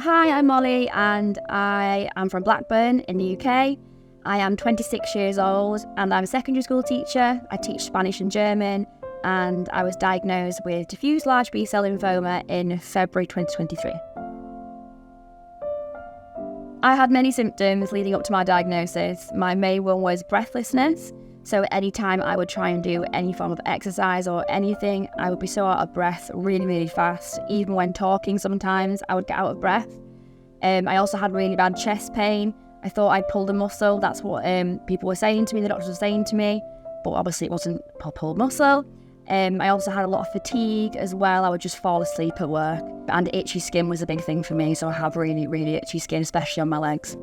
Hi, I'm Mollie and I am from Blackburn in the UK. I am 26 years old and I'm a secondary school teacher. I teach Spanish and German and I was diagnosed with Diffuse Large B-Cell Lymphoma in February 2023. I had many symptoms leading up to my diagnosis. My main one was breathlessness. So anytime I would try and do any form of exercise or anything, I would be so out of breath really, really fast. Even when talking sometimes, I would get out of breath. I also had really bad chest pain. I thought I'd pulled a muscle. That's what people were saying to me, the doctors were saying to me. But obviously it wasn't a pulled muscle. I also had a lot of fatigue as well. I would just fall asleep at work. And itchy skin was a big thing for me. So I have really, really itchy skin, especially on my legs.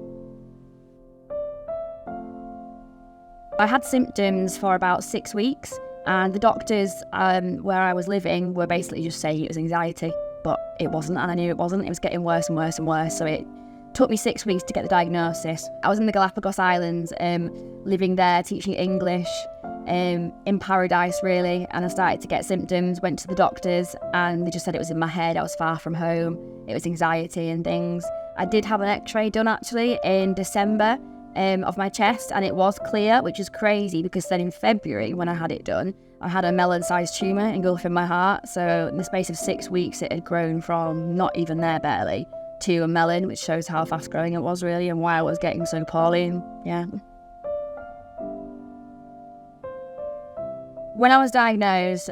I had symptoms for about 6 weeks and the doctors where I was living were basically just saying it was anxiety, but it wasn't, and I knew it wasn't. It was getting worse and worse and worse, so it took me 6 weeks to get the diagnosis. I was in the Galapagos Islands, living there, teaching English, in paradise really, and I started to get symptoms, went to the doctors and they just said it was in my head, I was far from home, it was anxiety and things. I did have an x-ray done actually in December of my chest and it was clear, which is crazy because then in February when I had it done, I had a melon-sized tumour engulfing my heart. So in the space of 6 weeks it had grown from not even there barely to a melon, which shows how fast growing it was really and why I was getting so poorly. And yeah. When I was diagnosed,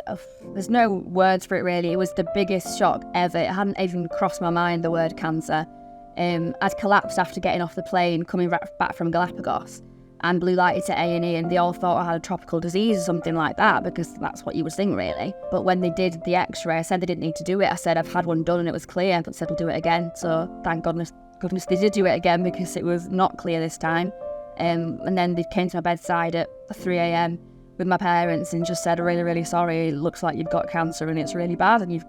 there's no words for it really. It was the biggest shock ever. It hadn't even crossed my mind, the word cancer. I'd collapsed after getting off the plane, coming back from Galapagos, and blue lighted to A&E, and they all thought I had a tropical disease or something like that, because that's what you would think really. But when they did the x-ray, I said they didn't need to do it. I said I've had one done and it was clear, but said we'll do it again. So thank goodness they did do it again, because it was not clear this time. And then they came to my bedside at 3 a.m. with my parents and just said, really, really sorry, it looks like you've got cancer and it's really bad and you've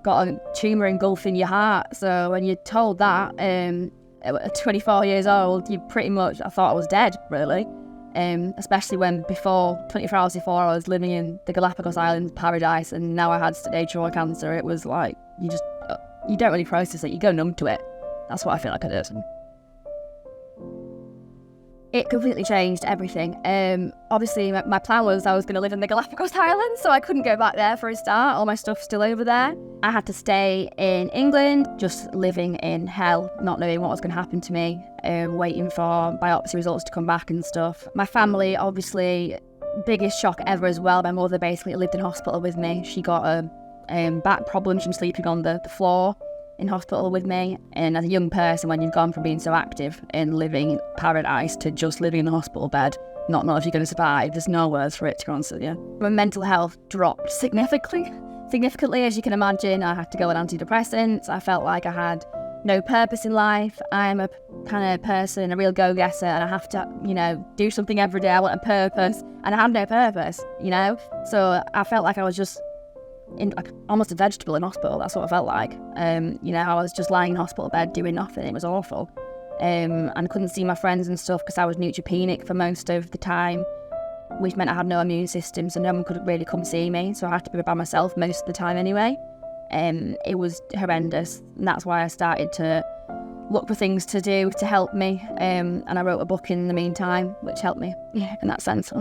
got a tumour engulfing your heart. So when you're told that at 24 years old, you pretty much, I thought I was dead really, especially when 24 hours before I was living in the Galapagos Islands paradise and now I had stage 4 cancer. It was like, you don't really process it, you go numb to it. That's what I feel like I did. It completely changed everything. Obviously, my plan was I was going to live in the Galapagos Islands, so I couldn't go back there for a start. All my stuff's still over there. I had to stay in England, just living in hell, not knowing what was going to happen to me, waiting for biopsy results to come back and stuff. My family, obviously, biggest shock ever as well. My mother basically lived in hospital with me. She got a back problem from sleeping on the floor in hospital with me. And as a young person, when you've gone from being so active and living in paradise to just living in a hospital bed, not know if you're going to survive, there's no words for it, to be honest with you. My mental health dropped significantly, as you can imagine. I had to go on antidepressants. I felt like I had no purpose in life. I'm a kind of person, a real go-getter, and I have to, do something every day. I want a purpose, and I had no purpose, So I felt like I was just almost a vegetable in hospital. That's what I felt like. I was just lying in hospital bed doing nothing. It was awful. And I couldn't see my friends and stuff because I was neutropenic for most of the time, which meant I had no immune system, so no one could really come see me. So I had to be by myself most of the time anyway. It was horrendous, and that's why I started to look for things to do to help me. And I wrote a book in the meantime, which helped me in that sense.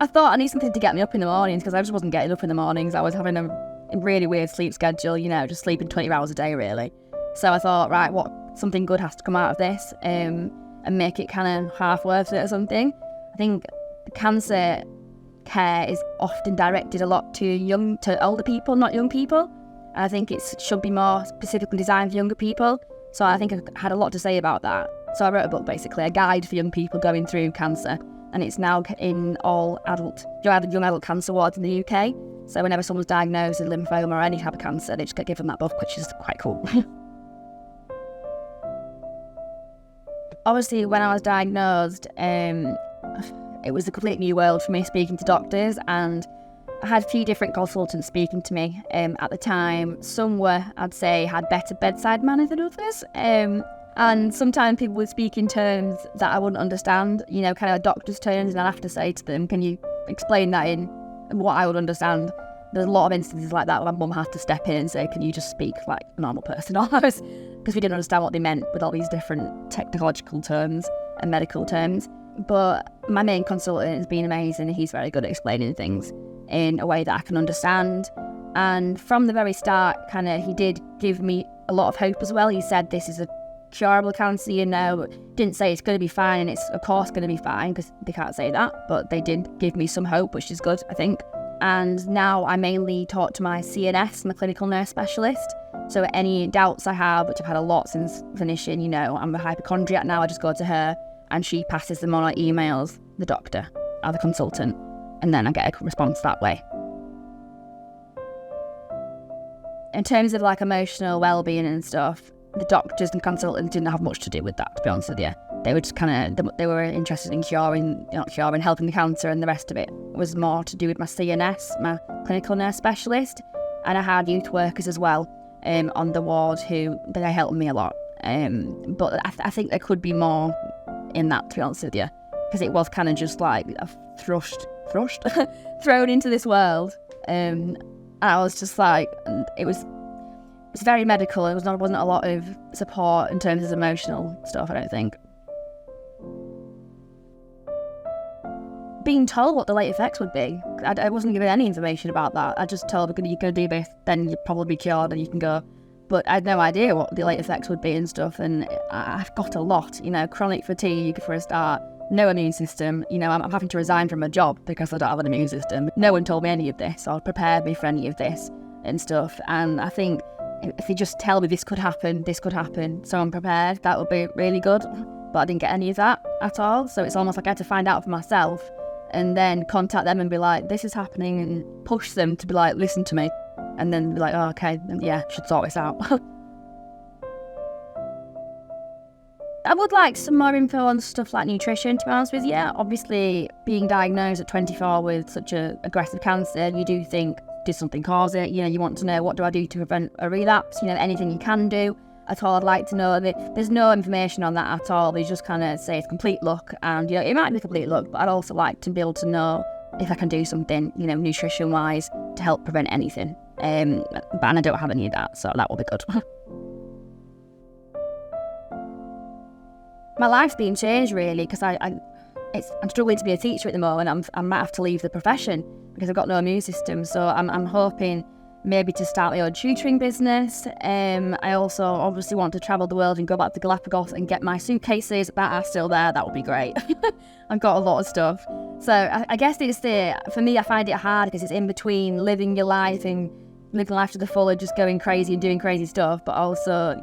I thought I need something to get me up in the mornings, because I just wasn't getting up in the mornings. I was having a really weird sleep schedule, just sleeping 20 hours a day really. So I thought, right, something good has to come out of this and make it kind of half worth it or something. I think cancer care is often directed a lot to older people, not young people. And I think it should be more specifically designed for younger people. So I think I had a lot to say about that. So I wrote a book, basically, a guide for young people going through cancer. And it's now in all young adult cancer wards in the UK. So whenever someone's diagnosed with lymphoma or any type of cancer, they just get given that book, which is quite cool. Obviously, when I was diagnosed, it was a complete new world for me, speaking to doctors, and I had a few different consultants speaking to me at the time. Some were, I'd say, had better bedside manner than others. And sometimes people would speak in terms that I wouldn't understand, kind of doctor's terms, and I'd have to say to them, can you explain that in what I would understand? there's a lot of instances like that where my mum had to step in and say, can you just speak like a normal person almost, because we didn't understand what they meant with all these different technological terms and medical terms. But my main consultant has been amazing. He's very good at explaining things in a way that I can understand. And from the very start, he did give me a lot of hope as well. He said, this is a curable cancer, didn't say it's going to be fine, and it's of course going to be fine, because they can't say that, but they did give me some hope, which is good, I think. And now I mainly talk to my CNS, my clinical nurse specialist. So any doubts I have, which I've had a lot since finishing, I'm a hypochondriac now, I just go to her and she passes them on or emails the doctor or the consultant, and then I get a response that way. In terms of like emotional well-being and stuff, the doctors and consultants didn't have much to do with that, to be honest with you. They were just they were interested in helping the cancer, and the rest of it was more to do with my CNS, my clinical nurse specialist. And I had youth workers as well on the ward they helped me a lot. But I think there could be more in that, to be honest with you, because it was kind of just like a thrust thrown into this world. And I was just like, it was very medical. Wasn't a lot of support in terms of emotional stuff, I don't think. Being told what the late effects would be, I wasn't given any information about that. I just told them, you're going to do this, then you'll probably be cured and you can go. But I had no idea what the late effects would be and stuff, and I've got a lot, chronic fatigue for a start, no immune system, I'm having to resign from a job because I don't have an immune system. No one told me any of this or prepared me for any of this and stuff, and I think if they just tell me this could happen, so I'm prepared, that would be really good. But I didn't get any of that at all, so it's almost like I had to find out for myself and then contact them and be like, this is happening, and push them to be like, listen to me, and then be like, oh, okay, yeah, should sort this out. I would like some more info on stuff like nutrition, to be honest with you. Obviously, being diagnosed at 24 with such an aggressive cancer, you do think, did something cause it? You want to know, what do I do to prevent a relapse? Anything you can do at all. I'd like to know. There's no information on that at all. They just kind of say it's complete luck, and it might be complete luck, but I'd also like to be able to know if I can do something, nutrition-wise, to help prevent anything. But I don't have any of that, so that will be good. My life's been changed really, because I'm struggling to be a teacher at the moment. I might have to leave the profession because I've got no immune system. So I'm hoping maybe to start my own tutoring business. I also obviously want to travel the world and go back to Galapagos and get my suitcases that are still there. That would be great. I've got a lot of stuff. So I guess for me, I find it hard because it's in between living your life and living life to the full and just going crazy and doing crazy stuff, but also,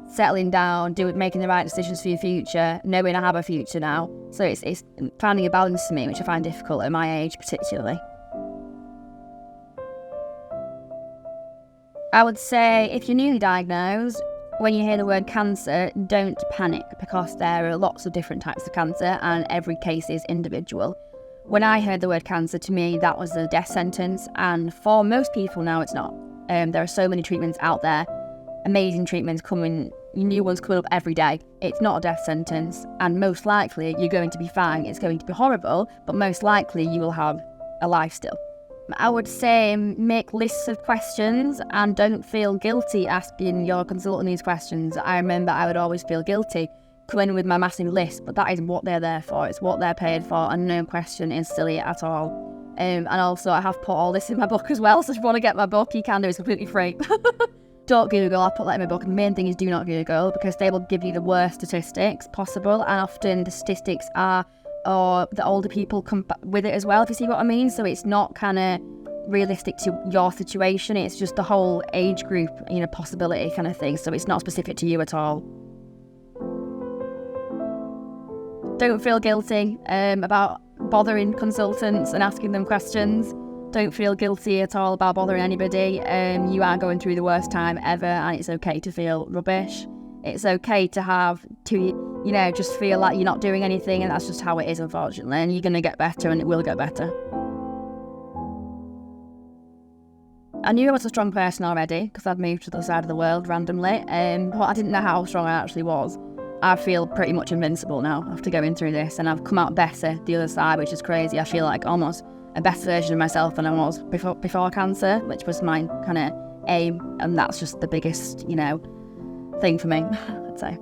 settling down, making the right decisions for your future, knowing I have a future now. So it's finding a balance for me, which I find difficult at my age particularly. I would say if you're newly diagnosed, when you hear the word cancer, don't panic, because there are lots of different types of cancer and every case is individual. When I heard the word cancer, to me that was a death sentence, and for most people now it's not. There are so many treatments out there, amazing treatments new ones coming up every day. It's not a death sentence, and most likely you're going to be fine. It's going to be horrible, but most likely you will have a life still. I would say make lists of questions and don't feel guilty asking your consultant these questions. I remember I would always feel guilty coming in with my massive list, but that is what they're there for. It's what they're paid for, and no question is silly at all. And also I have put all this in my book as well, so if you want to get my book, you can do. It's completely free. Don't Google, I'll put that in my book. The main thing is do not Google, because they will give you the worst statistics possible, and often the statistics or the older people come with it as well, if you see what I mean. So it's not kind of realistic to your situation, it's just the whole age group, possibility kind of thing. So it's not specific to you at all. Don't feel guilty about bothering consultants and asking them questions. Don't feel guilty at all about bothering anybody. You are going through the worst time ever, and it's okay to feel rubbish. It's okay to just feel like you're not doing anything, and that's just how it is, unfortunately. And you're going to get better, and it will get better. I knew I was a strong person already because I'd moved to the other side of the world randomly, but I didn't know how strong I actually was. I feel pretty much invincible now after going through this, and I've come out better the other side, which is crazy. I feel like almost a better version of myself than I was before cancer, which was my kind of aim, and that's just the biggest, thing for me, I'd say.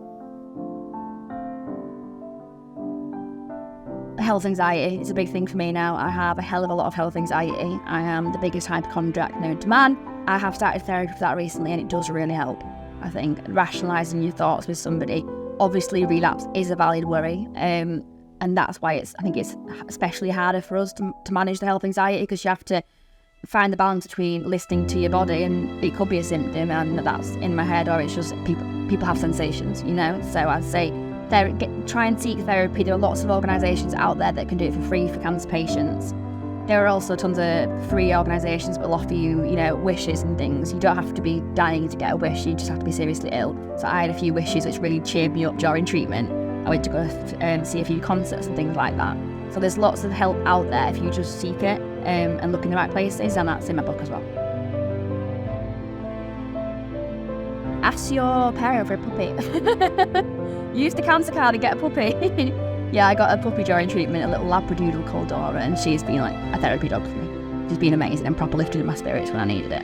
Health anxiety is a big thing for me now. I have a hell of a lot of health anxiety. I am the biggest hypochondriac known to man. I have started therapy for that recently, and it does really help. I think rationalising your thoughts with somebody, obviously relapse is a valid worry, and that's why I think it's especially harder for us to manage the health anxiety, because you have to find the balance between listening to your body, and it could be a symptom and that's in my head, or it's just people have sensations, So I'd say try and seek therapy. There are lots of organisations out there that can do it for free for cancer patients. There are also tons of free organisations that will offer you, wishes and things. You don't have to be dying to get a wish, you just have to be seriously ill. So I had a few wishes which really cheered me up during treatment. I went to go see a few concerts and things like that. So there's lots of help out there if you just seek it and look in the right places, and that's in my book as well. Ask your parent for a puppy. Use the cancer card and get a puppy. Yeah, I got a puppy during treatment, a little Labradoodle called Dora, and she's been like a therapy dog for me. She's been amazing and proper lifted in my spirits when I needed it.